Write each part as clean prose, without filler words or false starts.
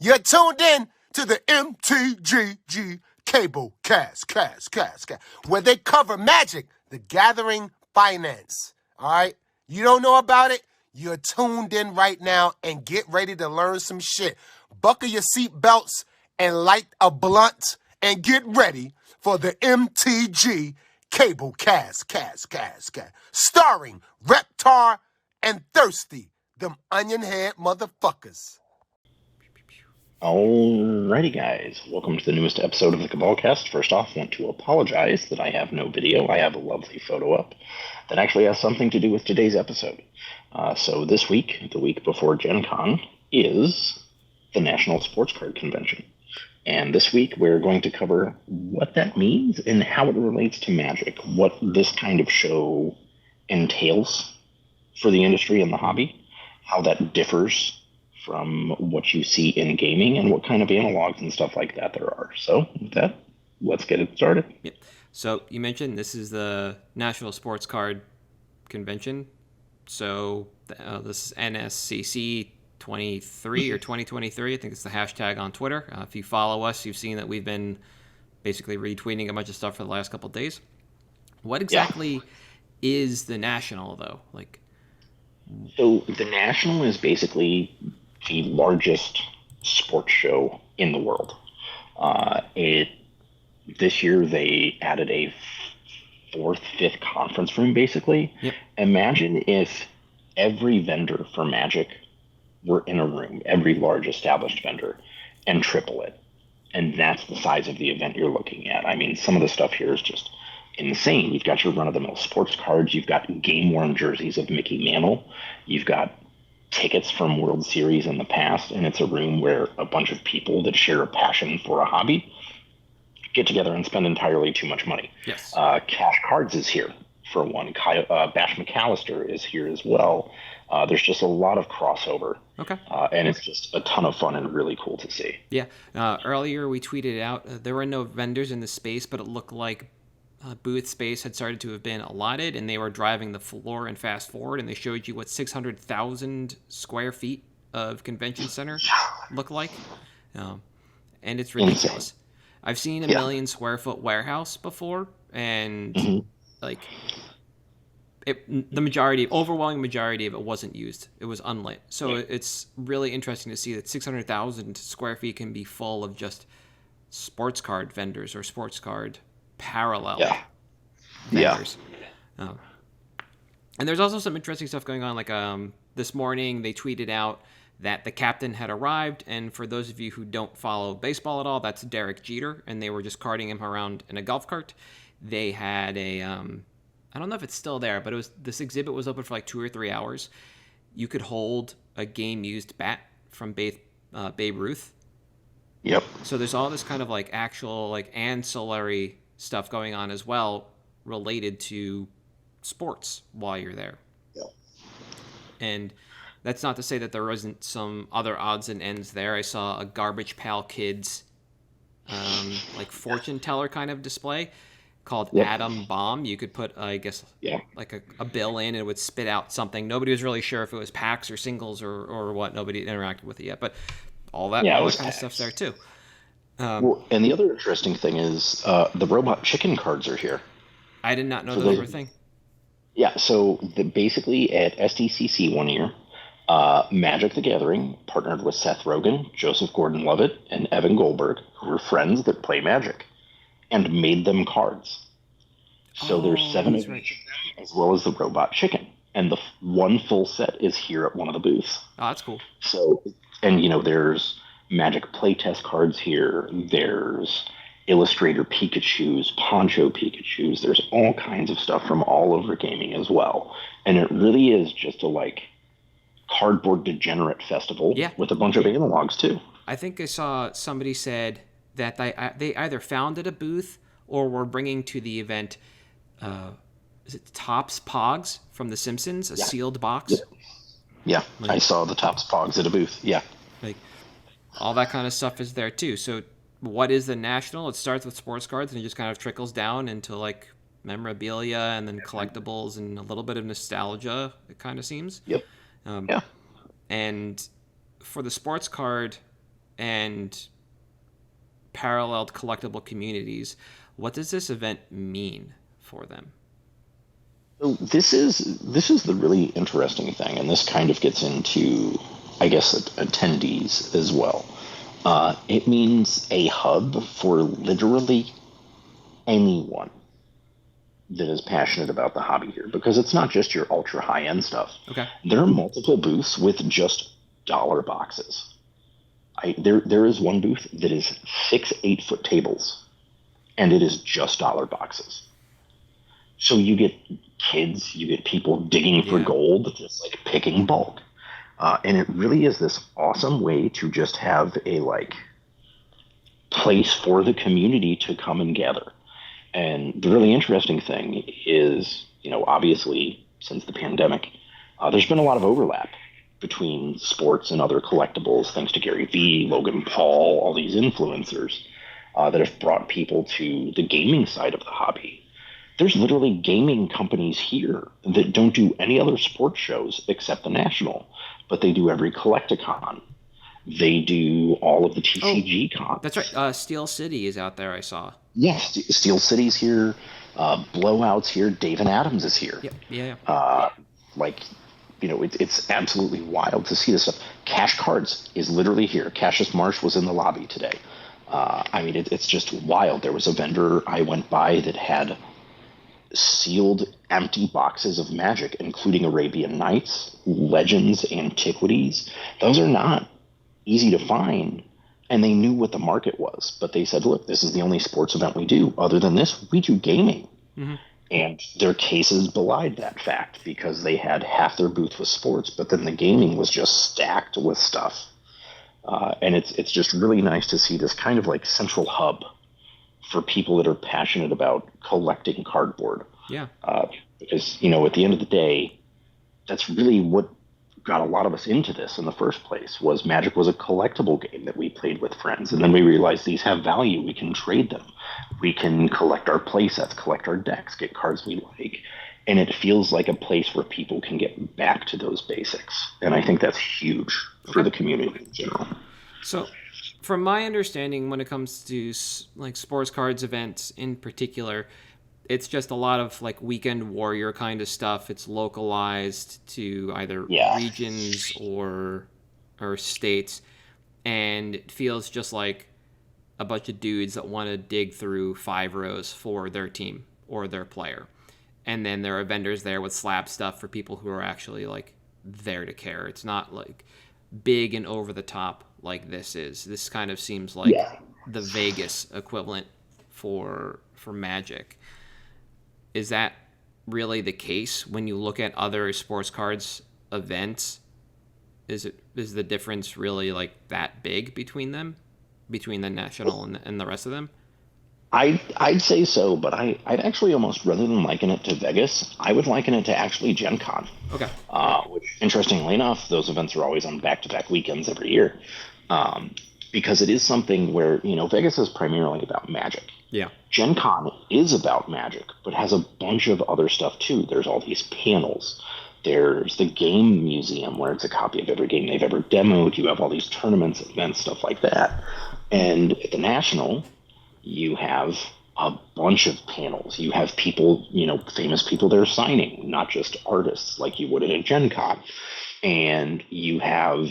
You're tuned in to the MtG Cable cast, where they cover Magic, the Gathering Finance. All right? You don't know about it? You're tuned in right now and get ready to learn some shit. Buckle your seatbelts and light a blunt and get ready for the MtG Cable cast. Starring Reptar and Thirsty, them onion head motherfuckers. Alrighty, guys. Welcome to the newest episode of the Cabalcast. First off, I want to apologize that I have no video. I have a lovely photo up that actually has something to do with today's episode. So this week, the week before Gen Con, is the National Sports Card Convention. And this week, we're going to cover what that means and how it relates to Magic, what this kind of show entails for the industry and the hobby, how that differs from what you see in gaming and what kind of analogs and stuff like that there are. So with that, let's get it started. Yep. So you mentioned this is the National Sports Card Convention. So this is NSCC 23 or 2023. I think it's the hashtag on Twitter. If you follow us, you've seen that we've been basically retweeting a bunch of stuff for the last couple of days. What exactly is the National, though? So the National is basically the largest sports show in the world. This year they added a fifth conference room, basically. Yep. Imagine if every vendor for Magic were in a room, every large established vendor, and triple it. And that's the size of the event you're looking at. I mean, some of the stuff here is just insane. You've got your run-of-the-mill sports cards. You've got game-worn jerseys of Mickey Mantle. You've got tickets from World Series in the past, and it's a room where a bunch of people that share a passion for a hobby get together and spend entirely too much money. Yes. Cash Cards is here, for one. Bash McAllister is here as well. There's just a lot of crossover. Okay. And it's just a ton of fun and really cool to see. Yeah. Earlier we tweeted out there were no vendors in the space, but it looked like booth space had started to have been allotted, and they were driving the floor and fast forward, and they showed you what 600,000 square feet of convention center look like, and it's ridiculous. Insane. I've seen a 1 million square foot warehouse before, and the overwhelming majority of it wasn't used. It was unlit. So it's really interesting to see that 600,000 square feet can be full of just sports card vendors or sports card parallel vendors. And there's also some interesting stuff going on. This morning they tweeted out that the captain had arrived, and for those of you who don't follow baseball at all, that's Derek Jeter, and they were just carting him around in a golf cart. They had a I don't know if it's still there, but this exhibit was open for 2 or 3 hours. You could hold a game-used bat from Babe Ruth. Yep. So there's all this kind of actual ancillary stuff going on as well related to sports while you're there. Yep. And that's not to say that there isn't some other odds and ends there. I saw a Garbage Pail Kids fortune teller kind of display called Atom Bomb. You could put, I guess, a bill in and it would spit out something. Nobody was really sure if it was packs or singles or what. Nobody interacted with it yet, but all that kind of stuff's there too. And the other interesting thing is the robot chicken cards are here. I did not know those were a thing. Yeah, so basically at SDCC one year, Magic the Gathering partnered with Seth Rogen, Joseph Gordon-Levitt, and Evan Goldberg, who were friends that play Magic, and made them cards. So there's 7 of each of them, as well as the robot chicken. And the one full set is here at one of the booths. Oh, that's cool. So, and there's Magic playtest cards here. There's Illustrator Pikachus, Poncho Pikachus. There's all kinds of stuff from all over gaming as well. And it really is just a cardboard degenerate festival with a bunch of analogs too. I think I saw somebody said that they either founded a booth or were bringing to the event, is it Topps Pogs from The Simpsons, a sealed box? Yeah, I saw the Topps Pogs at a booth, All that kind of stuff is there too. So what is the National? It starts with sports cards and it just kind of trickles down into memorabilia and then collectibles and a little bit of nostalgia, it kind of seems. Yep. And for the sports card and paralleled collectible communities. What does this event mean for them? So this is the really interesting thing, and this kind of gets into, I guess, attendees as well. It means a hub for literally anyone that is passionate about the hobby here, because it's not just your ultra high end stuff. Okay. There are multiple booths with just dollar boxes. There is one booth that is 6 8-foot tables, and it is just dollar boxes. So you get kids, you get people digging for gold, just like picking bulk. And it really is this awesome way to just have a place for the community to come and gather. And the really interesting thing is, obviously since the pandemic, there's been a lot of overlap between sports and other collectibles, thanks to Gary Vee, Logan Paul, all these influencers that have brought people to the gaming side of the hobby. There's literally gaming companies here that don't do any other sports shows except the National, but they do every Collecticon. They do all of the TCG cons. That's right. Steel City is out there, I saw. Yes, Steel City's here. Blowouts here. Dave and Adams is here. Yep. Yeah. It's absolutely wild to see this stuff. Cash Cards is literally here. Cassius Marsh was in the lobby today. It's just wild. There was a vendor I went by that had sealed empty boxes of Magic, including Arabian Nights, Legends, Antiquities. Those are not easy to find, and they knew what the market was. But they said, look, this is the only sports event we do. Other than this, we do gaming. Mm-hmm. And their cases belied that fact, because they had half their booth was sports, but then the gaming was just stacked with stuff. And it's just really nice to see this kind of like central hub for people that are passionate about collecting cardboard. Yeah. Because, at the end of the day, that's really what got a lot of us into this in the first place. Was Magic was a collectible game that we played with friends, and then we realized these have value. We can trade them. We can collect our play sets, collect our decks, get cards we like, and it feels like a place where people can get back to those basics. And I think that's huge for the community in general. So, from my understanding, when it comes to like sports cards events in particular, it's just a lot of like weekend warrior kind of stuff. It's localized to either regions or states, and it feels just like a bunch of dudes that want to dig through 5 rows for their team or their player. And then there are vendors there with slab stuff for people who are actually like there to care. It's not like big and over the top like this is. This kind of seems like the Vegas equivalent for Magic. Is that really the case when you look at other sports cards events? Is the difference really like that big between them, between the National and the rest of them? I'd say so, but I'd actually almost, rather than liken it to Vegas, I would liken it to actually Gen Con. Okay. Which, interestingly enough, those events are always on back-to-back weekends every year. Because it is something where, Vegas is primarily about Magic. Yeah. Gen Con is about Magic, but has a bunch of other stuff too. There's all these panels. There's the game museum, where it's a copy of every game they've ever demoed. You have all these tournaments, events, stuff like that. And at the National, you have a bunch of panels. You have people, famous people that are signing, not just artists like you would at a Gen Con. And you have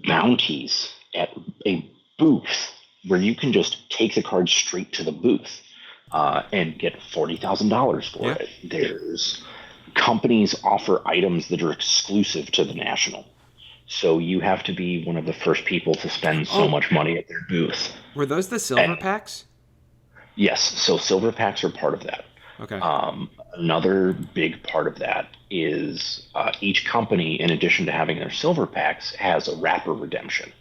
bounties at a booth where you can just take the card straight to the booth and get $40,000 for it. There's companies offer items that are exclusive to the National. So you have to be one of the first people to spend so much money at their booth. Were those the silver packs? Yes. So silver packs are part of that. Okay. Another big part of that is each company, in addition to having their silver packs, has a wrapper redemption.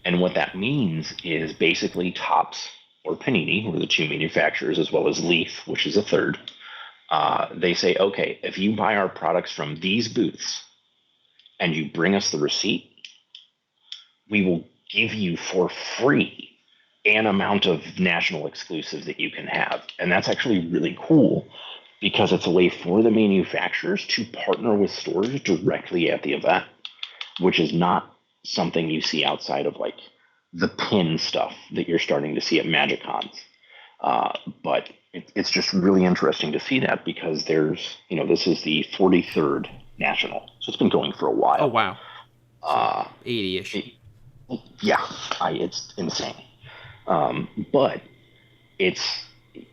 And what that means is basically Topps or Panini, who are the two manufacturers, as well as Leaf, which is a third. They say, okay, if you buy our products from these booths and you bring us the receipt, we will give you for free an amount of National exclusives that you can have. And that's actually really cool, because it's a way for the manufacturers to partner with stores directly at the event, which is not something you see outside of like the pin stuff that you're starting to see at Magic Cons. But it's just really interesting to see that because there's, this is the 43rd national, so it's been going for a while. Oh wow, 80-ish. Yeah, it's insane. But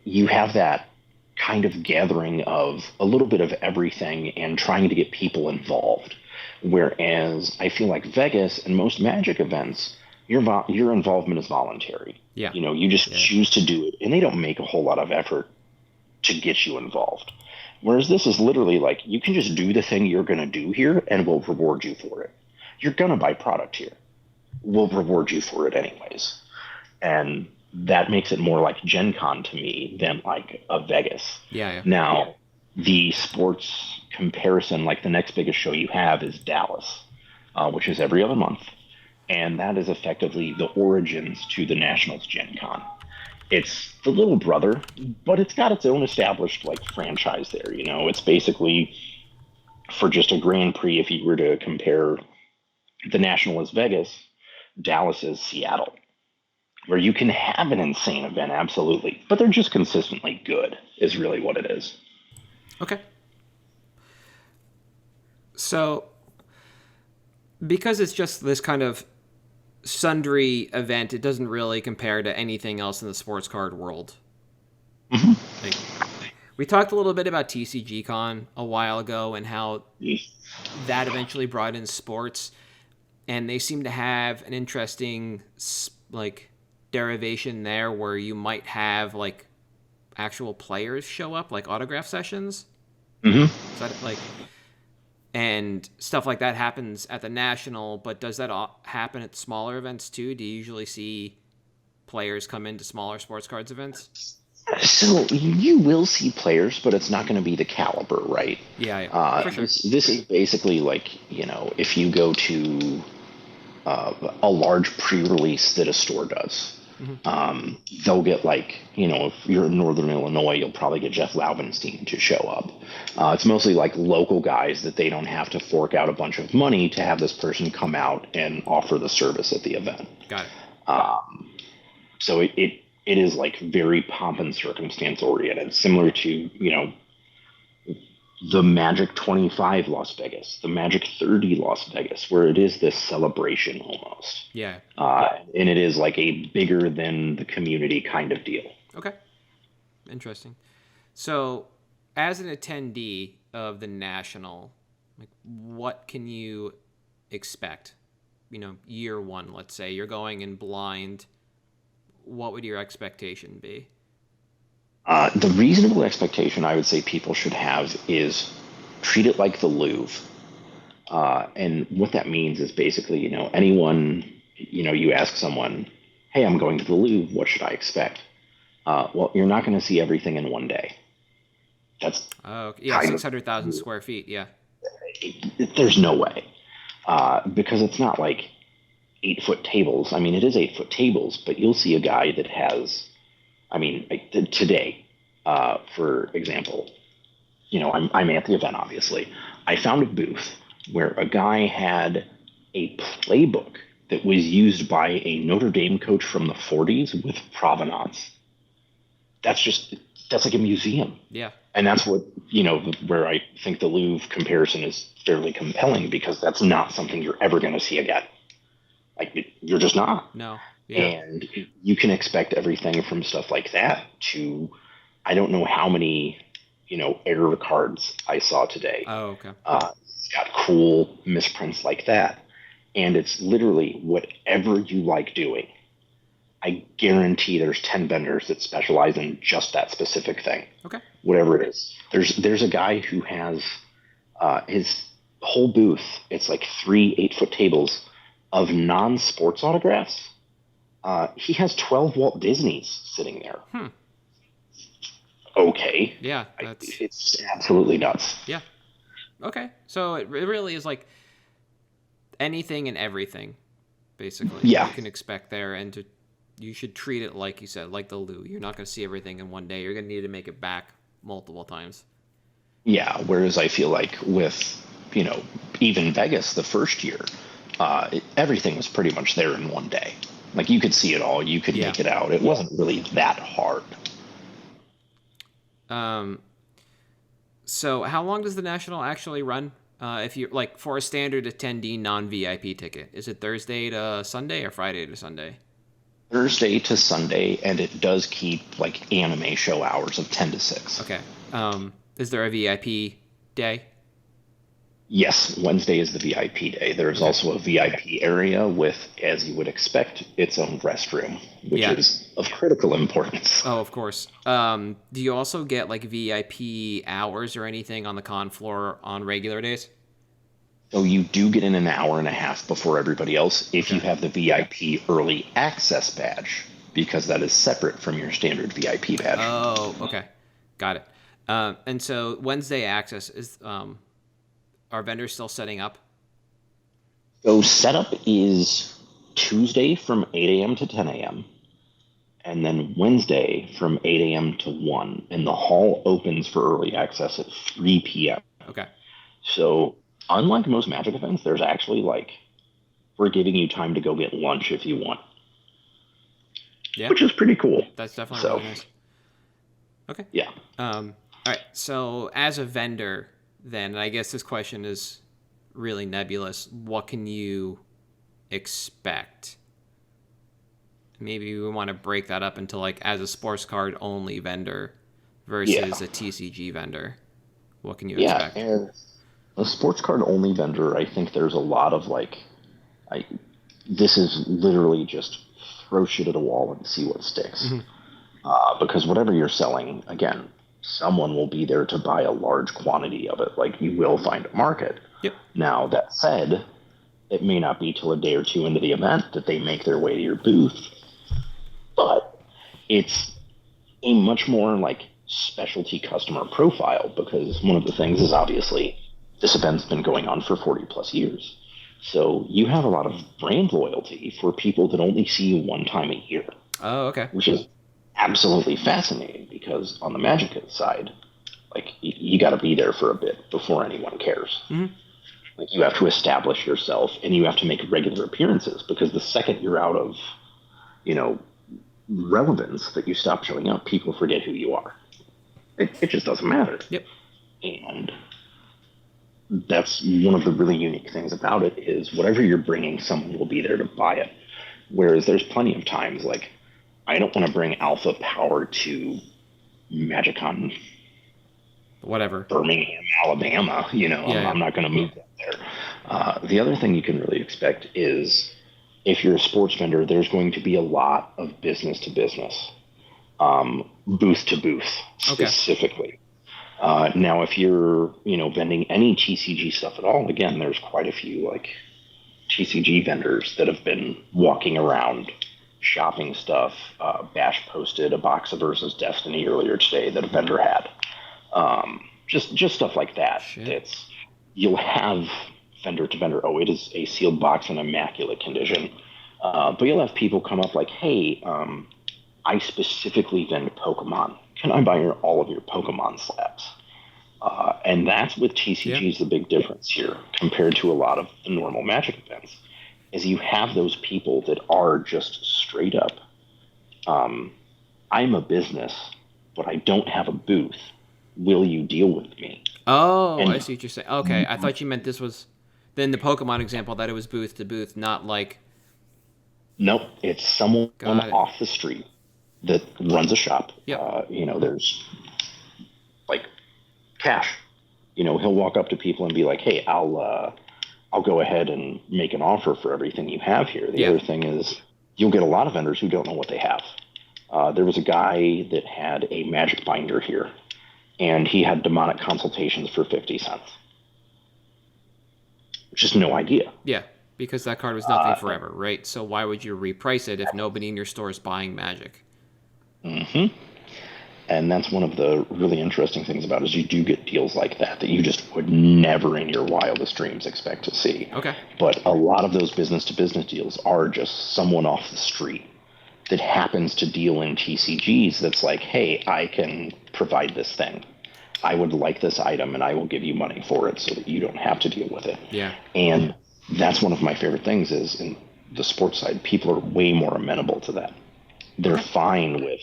you have that kind of gathering of a little bit of everything and trying to get people involved. Whereas I feel like Vegas and most Magic events, your involvement is voluntary. Yeah. You just choose to do it, and they don't make a whole lot of effort to get you involved. Whereas this is literally like, you can just do the thing you're going to do here, and we'll reward you for it. You're going to buy product here. We'll reward you for it anyways. And that makes it more like Gen Con to me than like a Vegas. Yeah. Now, the sports comparison, like the next biggest show you have is Dallas, which is every other month. And that is effectively the origins to the Nationals Gen Con. It's the little brother, but it's got its own established like franchise there. It's basically, for just a Grand Prix, if you were to compare the National as Vegas, Dallas is Seattle, where you can have an insane event, absolutely, but they're just consistently good, is really what it is. Okay. So, because it's just this kind of sundry event, it doesn't really compare to anything else in the sports card world. Mm-hmm. We talked a little bit about TCG Con a while ago and how that eventually brought in sports, and they seem to have an interesting like derivation there where you might have like actual players show up, like autograph sessions. Mm-hmm. So that, like, and stuff like that happens at the National, but does that happen at smaller events too? Do you usually see players come into smaller sports cards events? So you will see players, but it's not going to be the caliber, right? Yeah. For sure. This is basically like, if you go to a large pre-release that a store does, they'll get like, if you're in Northern Illinois, you'll probably get Jeff Laubenstein to show up. It's mostly like local guys that they don't have to fork out a bunch of money to have this person come out and offer the service at the event. Got it. So it is like very pomp and circumstance oriented, similar to, the Magic 25 Las Vegas, the Magic 30 Las Vegas, where it is this celebration almost. Yeah. And it is like a bigger than the community kind of deal. Okay. Interesting. So, as an attendee of the National, like, what can you expect? Year one, let's say you're going in blind. What would your expectation be? The reasonable expectation I would say people should have is treat it like the Louvre. And what that means is basically, anyone, you ask someone, hey, I'm going to the Louvre, what should I expect? Well, you're not going to see everything in one day. That's 600,000 square feet, yeah. There's no way. Because it's not like 8-foot tables. I mean, it is 8-foot tables, but you'll see a guy that has, today, for example, I'm at the event, obviously. I found a booth where a guy had a playbook that was used by a Notre Dame coach from the 40s with provenance. That's like a museum. Yeah. And that's what, where I think the Louvre comparison is fairly compelling, because that's not something you're ever going to see again. Like, you're just not. No. Yeah. And you can expect everything from stuff like that to, I don't know how many, error cards I saw today. Oh, okay. It's got cool misprints like that. And it's literally whatever you like doing. I guarantee there's 10 vendors that specialize in just that specific thing. Okay. Whatever it is. There's a guy who has his whole booth, it's like 3 8-foot tables of non-sports autographs. He has 12 Walt Disneys sitting there. Okay. Yeah. It's absolutely nuts. Yeah. Okay. So it really is like anything and everything, basically. Yeah. You can expect there, and you should treat it like you said, like the Lou. You're not going to see everything in one day. You're going to need to make it back multiple times. Yeah. Whereas I feel like with, even Vegas the first year, everything was pretty much there in one day. Like, you could see it all. You could make it out. It wasn't really that hard. So how long does the National actually run? If you like for a standard attendee non-VIP ticket, is it Thursday to Sunday or Friday to Sunday? Thursday to Sunday, and it does keep like anime show hours of 10 to 6. Okay. Is there a VIP day? Yes, Wednesday is the VIP day. There's also a VIP area with, as you would expect, its own restroom, which is of critical importance. Oh, of course. Do you also get like VIP hours or anything on the con floor on regular days? So you do get in an hour and a half before everybody else if you have the VIP early access badge, because that is separate from your standard VIP badge. Oh, okay. Got it. And so Wednesday access is... Are vendors still setting up? So setup is Tuesday from 8 a.m. to 10 a.m. and then Wednesday from 8 a.m. to 1. And the hall opens for early access at 3 p.m. Okay. So unlike most Magic events, there's actually we're giving you time to go get lunch if you want. Yeah. Which is pretty cool. That's definitely really nice. Okay. Yeah. All right. So as a vendor... Then, and I guess this question is really nebulous. What can you expect? Maybe we want to break that up into as a sports card only vendor versus a TCG vendor. What can you expect? Yeah, and a sports card only vendor, I think there's a lot of this is literally just throw shit at a wall and see what sticks. Mm-hmm. Because whatever you're selling, again, someone will be there to buy a large quantity of it. You will find a market. Yep. Now, that said, it may not be till a day or two into the event that they make their way to your booth, but it's a much more specialty customer profile, because one of the things is obviously this event's been going on for 40 plus years. So you have a lot of brand loyalty for people that only see you one time a year. Oh, okay. Which is absolutely fascinating, because on the Magic side, you got to be there for a bit before anyone cares. Mm-hmm. You have to establish yourself, and you have to make regular appearances, because the second you're out of, relevance, that you stop showing up, people forget who you are. It just doesn't matter. Yep. And that's one of the really unique things about it, is whatever you're bringing, someone will be there to buy it. Whereas there's plenty of times I don't want to bring Alpha Power to MagicCon, whatever, Birmingham, Alabama. I'm not going to move that there. The other thing you can really expect is, if you're a sports vendor, there's going to be a lot of business to business, booth to booth specifically. Okay. Now, if you're vending any TCG stuff at all, again, there's quite a few TCG vendors that have been walking around shopping stuff. Bash posted a box of Versus Destiny earlier today that a vendor had. Just stuff like that. You'll have vendor to vendor. Oh, it is a sealed box in immaculate condition. But you'll have people come up hey, I specifically vend Pokemon. Can I buy all of your Pokemon slabs? And that's with TCGs the big difference here compared to a lot of the normal Magic events. Is you have those people that are just straight up, I'm a business, but I don't have a booth. Will you deal with me? Oh, I see what you're saying. Okay, I thought you meant this was, then the Pokemon example, that it was booth to booth, not Nope, it's someone off the street that runs a shop. Yep. There's Cash. He'll walk up to people and be hey, I'll go ahead and make an offer for everything you have here. The other thing is, you'll get a lot of vendors who don't know what they have. There was a guy that had a magic binder here, and he had demonic consultations for 50 cents. Just no idea. Yeah, because that card was nothing forever, right? So why would you reprice it if nobody in your store is buying Magic? Mm-hmm. And that's one of the really interesting things about it, is you do get deals like that you just would never in your wildest dreams expect to see. Okay. But a lot of those business-to-business deals are just someone off the street that happens to deal in TCGs that's hey, I can provide this thing. I would like this item, and I will give you money for it so that you don't have to deal with it. Yeah. And that's one of my favorite things is in the sports side, people are way more amenable to that. They're Okay. fine with,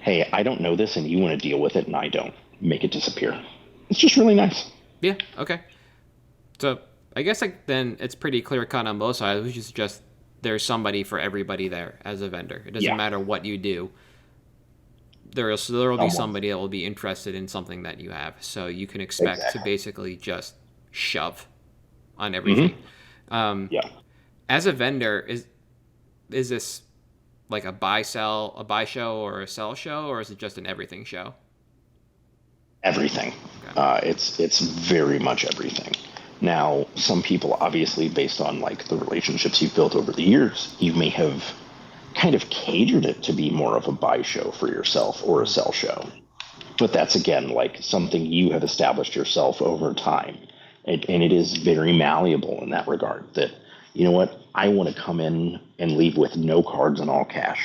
hey, I don't know this and you want to deal with it and I don't. Make it disappear. It's just really nice. Yeah. Okay. So I guess like then it's pretty clear cut on both sides, which is just there's somebody for everybody there as a vendor. It doesn't Yeah. matter what you do. There will be Almost. somebody that will be interested in something that you have. So you can expect to Exactly. basically just shove on Hmm. everything. Um, Yeah. as a vendor, is this like a buy show or a sell show, or is it just an everything show? Everything. Okay. It's very much everything. Now, some people, obviously, based on like the relationships you've built over the years, you may have kind of catered it to be more of a buy show for yourself or a sell show. But that's again like something you have established yourself over time, and it is very malleable in that regard. That you know what, I want to come in and leave with no cards and all cash.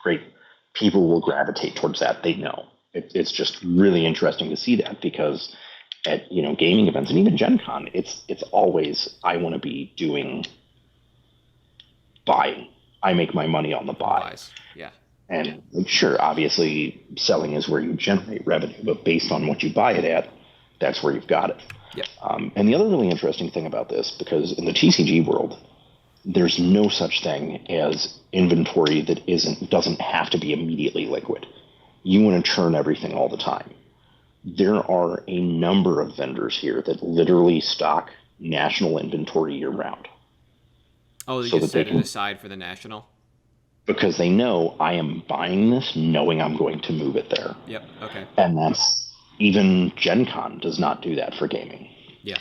Great, people will gravitate towards that. They know it's just really interesting to see that because at gaming events and even Gen Con, it's always I want to be doing buying. I make my money on the On buy. buys. Yeah. And like, sure, obviously, selling is where you generate revenue, but based on what you buy it at, that's where you've got it. Yep. And the other really interesting thing about this, because in the TCG world, there's no such thing as inventory that doesn't have to be immediately liquid. You want to churn everything all the time. There are a number of vendors here that literally stock national inventory year round. Oh, they So just that they set it can, aside for the national. because they know I am buying this knowing I'm going to move it there. Yep. Okay. And that's even Gen Con does not do that for gaming. Yeah.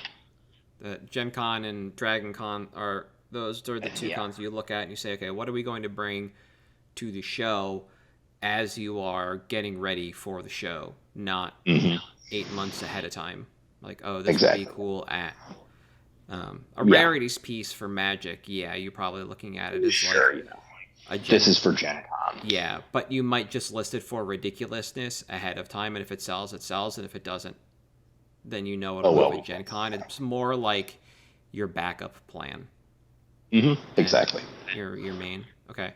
The Gen Con and Dragon Con are the two Yeah. cons you look at and you say, okay, what are we going to bring to the show as you are getting ready for the show, not Hmm. 8 months ahead of time. Like, oh, this would Exactly. be cool at a Yeah. rarities piece for Magic. Yeah, you're probably looking at it as Sure, like a this gen. is for Gen Con. Yeah, but you might just list it for ridiculousness ahead of time, and if it sells, it sells, and if it doesn't, then you know it'll Oh, move well. at Gen Con. It's more like your backup plan Hmm. than Exactly. your main. Okay.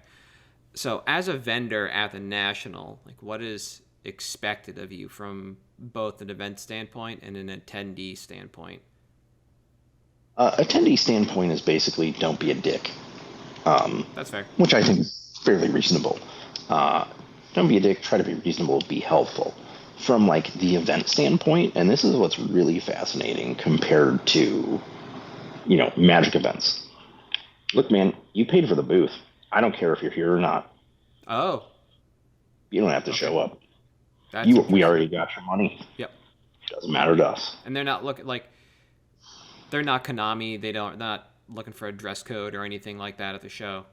So as a vendor at the national, like what is expected of you from both an event standpoint and an attendee standpoint? Attendee standpoint is basically don't be a dick, That's fair. which I think is fairly reasonable. Uh, don't be a dick. Try to be reasonable. Be helpful. From like the event standpoint, and this is what's really fascinating compared to Magic events. Look, man, you paid for the booth. I don't care if you're here or not. Oh, You don't have to okay. show up. That's We interesting. already got your money. Yep. Doesn't matter to us. And they're not looking like they're not Konami. Not looking for a dress code or anything like that at the show.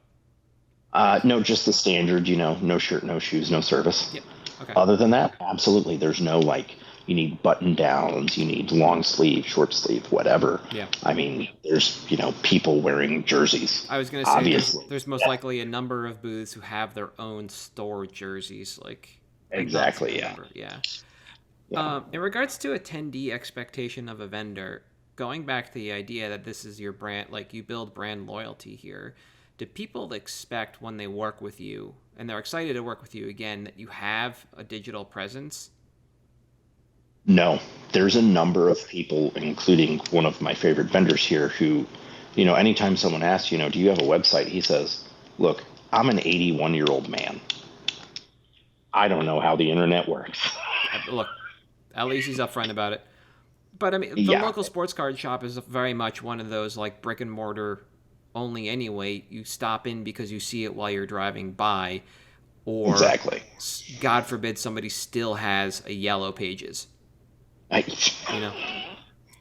No, just the standard, no shirt, no shoes, no service. Yep. Okay. Other than that, absolutely. There's no like, you need button downs, you need long sleeve, short sleeve, whatever. Yeah. I mean, there's, people wearing jerseys. I was gonna say there's, Obviously. there's most likely a number of booths who have their own store jerseys, like Exactly, yeah. number. Yeah. Yeah. In regards to attendee expectation of a vendor, going back to the idea that this is your brand, like you build brand loyalty here, do people expect when they work with you, and they're excited to work with you again, that you have a digital presence? No, there's a number of people, including one of my favorite vendors here, who, anytime someone asks, do you have a website? He says, look, I'm an 81-year-old man. I don't know how the internet works. Look, at least he's upfront about it. But I mean, the Yeah. local sports card shop is very much one of those like brick and mortar only anyway. You stop in because you see it while you're driving by, or Exactly. God forbid somebody still has a yellow pages, and you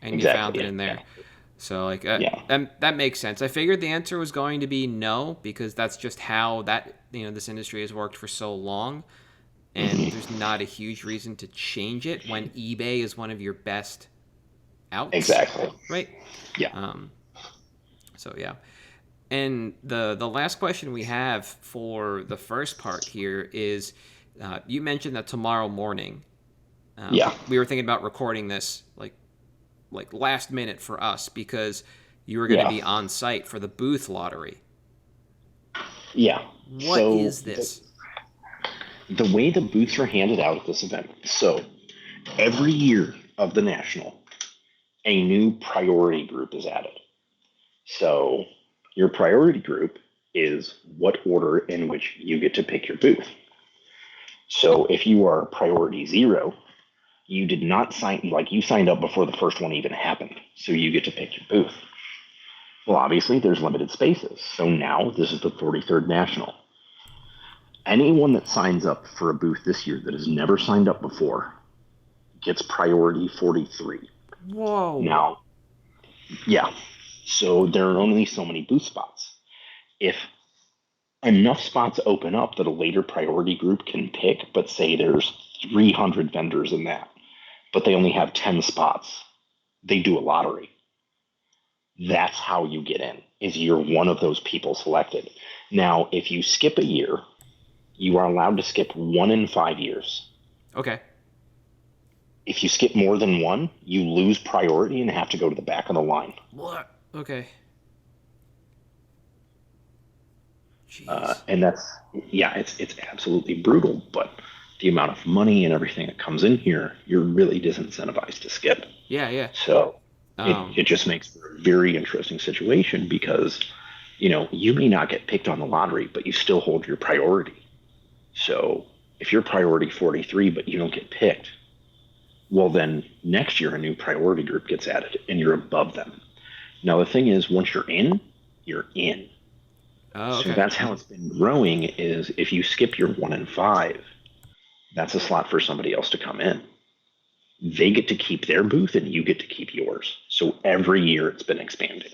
Exactly, found it yeah, in there. yeah. So like, Yeah. and that makes sense. I figured the answer was going to be no because that's just how this industry has worked for so long, and there's not a huge reason to change it when eBay is one of your best outs. Exactly. Right. Yeah. So yeah. And the last question we have for the first part here is, you mentioned that tomorrow morning. Yeah. We were thinking about recording this like last minute for us because you were going to be on site for the booth lottery. Yeah. What is this? The way the booths are handed out at this event. So every year of the National, a new priority group is added. So your priority group is what order in which you get to pick your booth. So if you are priority 0, you did not you signed up before the first one even happened. So you get to pick your booth. Well, obviously there's limited spaces. So now this is the 43rd National. Anyone that signs up for a booth this year that has never signed up before gets priority 43. Whoa. Now, yeah. So there are only so many booth spots. If enough spots open up that a later priority group can pick, but say there's 300 vendors in that, but they only have 10 spots, they do a lottery. That's how you get in, is you're one of those people selected. Now, if you skip a year, you are allowed to skip 1 in 5 years. Okay. If you skip more than 1, you lose priority and have to go to the back of the line. What? Okay. And that's, it's absolutely brutal, but the amount of money and everything that comes in here, you're really disincentivized to skip. Yeah. So it just makes for a very interesting situation because, you may not get picked on the lottery, but you still hold your priority. So if you're priority 43, but you don't get picked, well, then next year a new priority group gets added and you're above them. Now, the thing is, once you're in, you're in. Oh, okay. So that's how it's been growing is if you skip your 1 in 5, that's a slot for somebody else to come in. They get to keep their booth and you get to keep yours. So every year it's been expanding,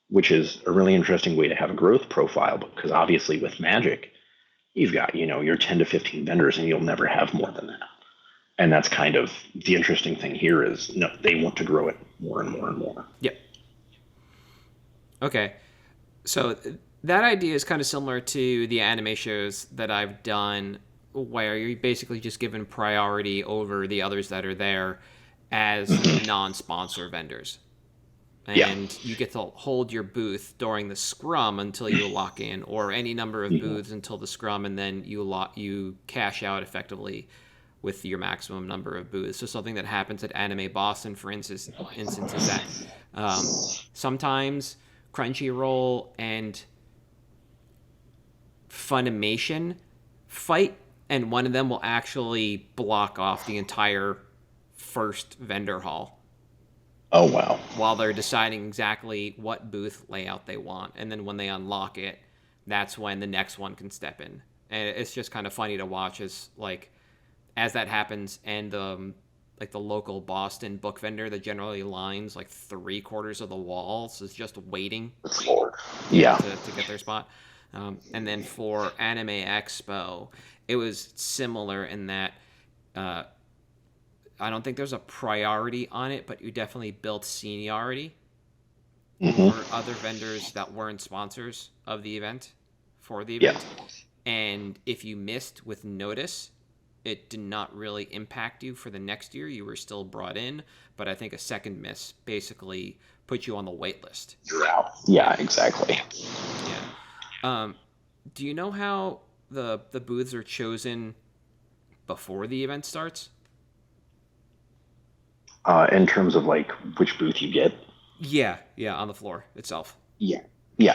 which is a really interesting way to have a growth profile because obviously with Magic, you've got, your 10 to 15 vendors and you'll never have more than that. And that's kind of the interesting thing here is no, they want to grow it more and more and more. Yep. Okay. So that idea is kind of similar to the anime shows that I've done where you're basically just given priority over the others that are there as non-sponsor vendors. And you get to hold your booth during the scrum until you lock in, or any number of booths until the scrum, and then you cash out effectively with your maximum number of booths. So something that happens at Anime Boston, for instance, is that sometimes Crunchyroll and Funimation fight, and one of them will actually block off the entire first vendor hall. Oh, wow. While they're deciding exactly what booth layout they want. And then when they unlock it, that's when the next one can step in. And it's just kind of funny to watch as that happens and the local Boston book vendor that generally lines like 3/4 of the walls is just waiting to get their spot. And then for Anime Expo, it was similar in that I don't think there's a priority on it, but you definitely built seniority over other vendors that weren't sponsors of the event for the event. Yeah. And if you missed with notice, it did not really impact you for the next year. You were still brought in, but I think a second miss basically put you on the wait list. You're out. Yeah, exactly. Yeah. Do you know how the booths are chosen before the event starts? In terms of which booth you get? Yeah, on the floor itself. Yeah.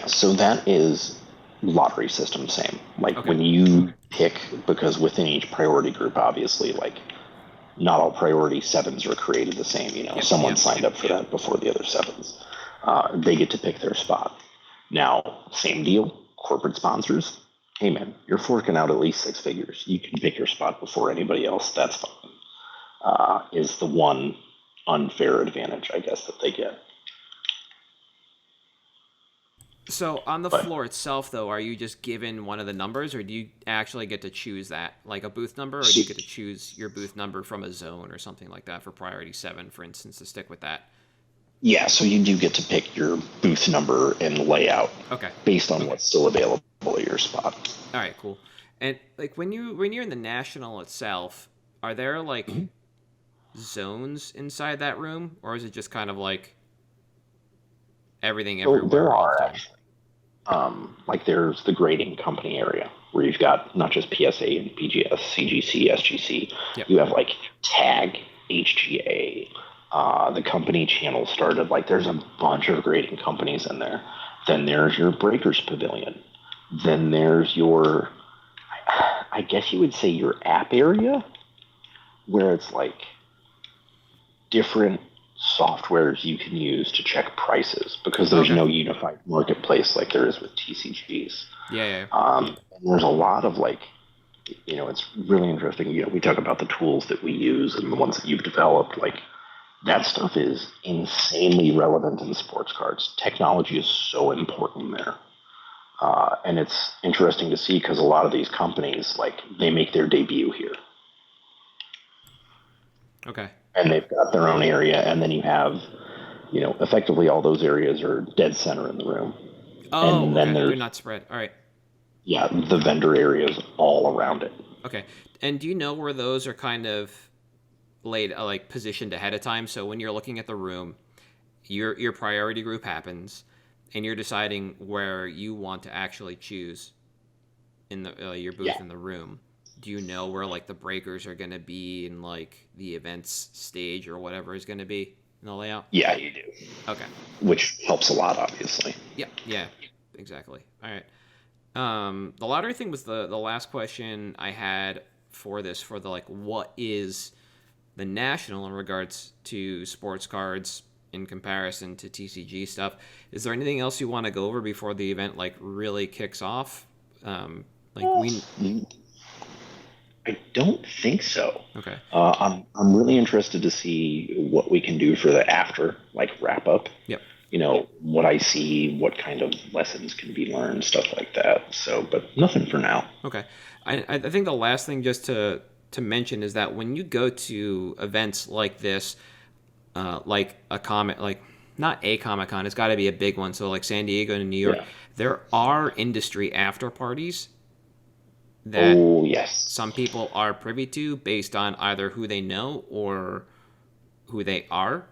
So that is lottery system same. When you pick, because within each priority group, obviously, not all priority 7s are created the same. Someone signed up for that before the other 7s. They get to pick their spot. Now, same deal. Corporate sponsors. Hey man, you're forking out at least 6 figures. You can pick your spot before anybody else. That's fine. Is the one unfair advantage, I guess, that they get. So on the floor itself, though, are you just given one of the numbers, or do you actually get to choose that, like a booth number, or do you get to choose your booth number from a zone or something like that for priority 7, for instance, to stick with that? Yeah, so you do get to pick your booth number and layout based on what's still available at your spot. All right, cool. And when you're in the National itself, are there zones inside that room, or is it just kind of everything So everywhere there all the are time. actually, like there's the grading company area where you've got not just PSA and PGS, CGC, SGC. Yep. You have like TAG, HGA. The company channel started like there's a bunch of grading companies in there. Then there's your Breakers Pavilion. Then there's your, I guess you would say your app area, where it's like different softwares you can use to check prices because there's no unified marketplace like there is with TCGs. Yeah. And there's a lot of like, it's really interesting. We talk about the tools that we use and the ones that you've developed. Like that stuff is insanely relevant in sports cards. Technology is so important there. And it's interesting to see because a lot of these companies, like they make their debut here. Okay. And they've got their own area, and then you have, effectively all those areas are dead center in the room. Oh, and then they're not spread. All right. Yeah, the vendor areas all around it. Okay. And do you know where those are kind of laid, like positioned ahead of time? So when you're looking at the room, your priority group happens, and you're deciding where you want to actually choose in the your booth in the room. Do you know where like the breakers are going to be in like the events stage or whatever is going to be in the layout? Yeah, you do. Okay. Which helps a lot, obviously. Yeah, exactly. All right. The lottery thing was the last question I had for this, for the like, what is the national in regards to sports cards in comparison to TCG stuff? Is there anything else you want to go over before the event like really kicks off? I don't think so. Okay. I'm really interested to see what we can do for the after, like wrap up. Yep. What I see, what kind of lessons can be learned, stuff like that. So, but nothing for now. Okay. I think the last thing just to mention is that when you go to events like this, like a comic, like not a Comic-Con, it's got to be a big one. So like San Diego and New York, there are industry after parties that some people are privy to based on either who they know or who they are,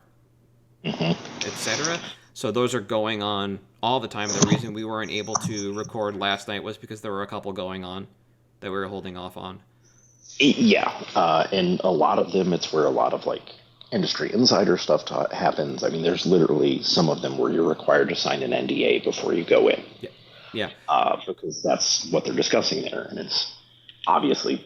etc. So those are going on all the time. The reason we weren't able to record last night was because there were a couple going on that we were holding off on. Yeah, and a lot of them, it's where a lot of like industry insider stuff happens. I mean, there's literally some of them where you're required to sign an NDA before you go in. Yeah. Because that's what they're discussing there, and it's obviously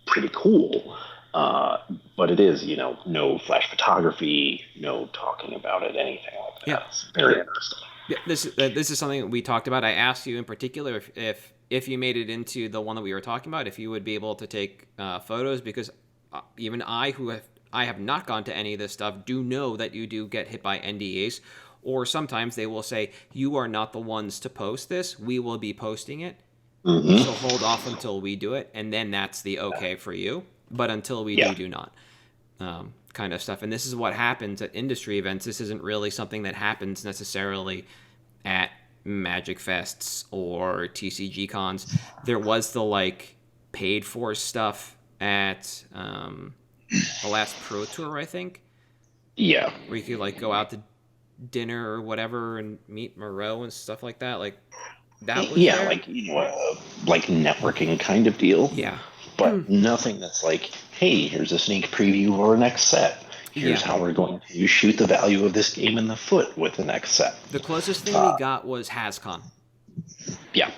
pretty cool. But it is, no flash photography, no talking about it, anything like that. Yeah. It's very interesting. Yeah, this is something that we talked about. I asked you in particular if you made it into the one that we were talking about, if you would be able to take photos, because even I have not gone to any of this stuff, do know that you do get hit by NDAs, or sometimes they will say, you are not the ones to post this, we will be posting it, so hold off until we do it, and then that's the okay for you, but until we do not, kind of stuff. And this is what happens at industry events. This isn't really something that happens necessarily at Magic Fests or TCG cons. There was the like paid for stuff at the last Pro Tour, I think. Yeah. Where you could like go out to dinner or whatever and meet Moreau and stuff like that. Like that was there. Like like networking kind of deal. Yeah. But nothing that's like, hey, here's a sneak preview of our next set. Here's how we're going to shoot the value of this game in the foot with the next set. The closest thing we got was HasCon. Yeah.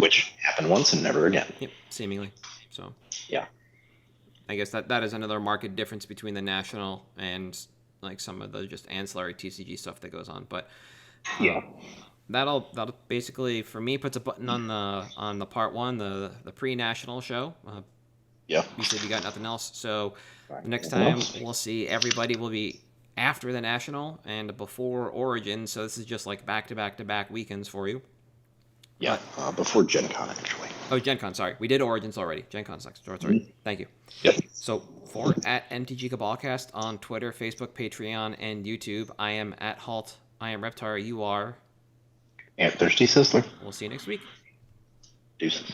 Which happened once and never again. Yep, seemingly. So. Yeah. I guess that is another market difference between the national and like some of the just ancillary TCG stuff that goes on. But that'll basically for me puts a button on the part one, the pre-national show. You said you got nothing else, so the next time we'll see everybody will be after the national and before Origin. So this is just like back to back weekends for you. Yeah, before Gen Con actually. Oh, Gen Con, sorry. We did Origins already. Gen Con's next. Sorry. Thank you. Yep. So for at MtG Cabalcast on Twitter, Facebook, Patreon, and YouTube, I am at Halt. I am Reptar. You are. And Thirsty Sizzler. We'll see you next week. Deuces.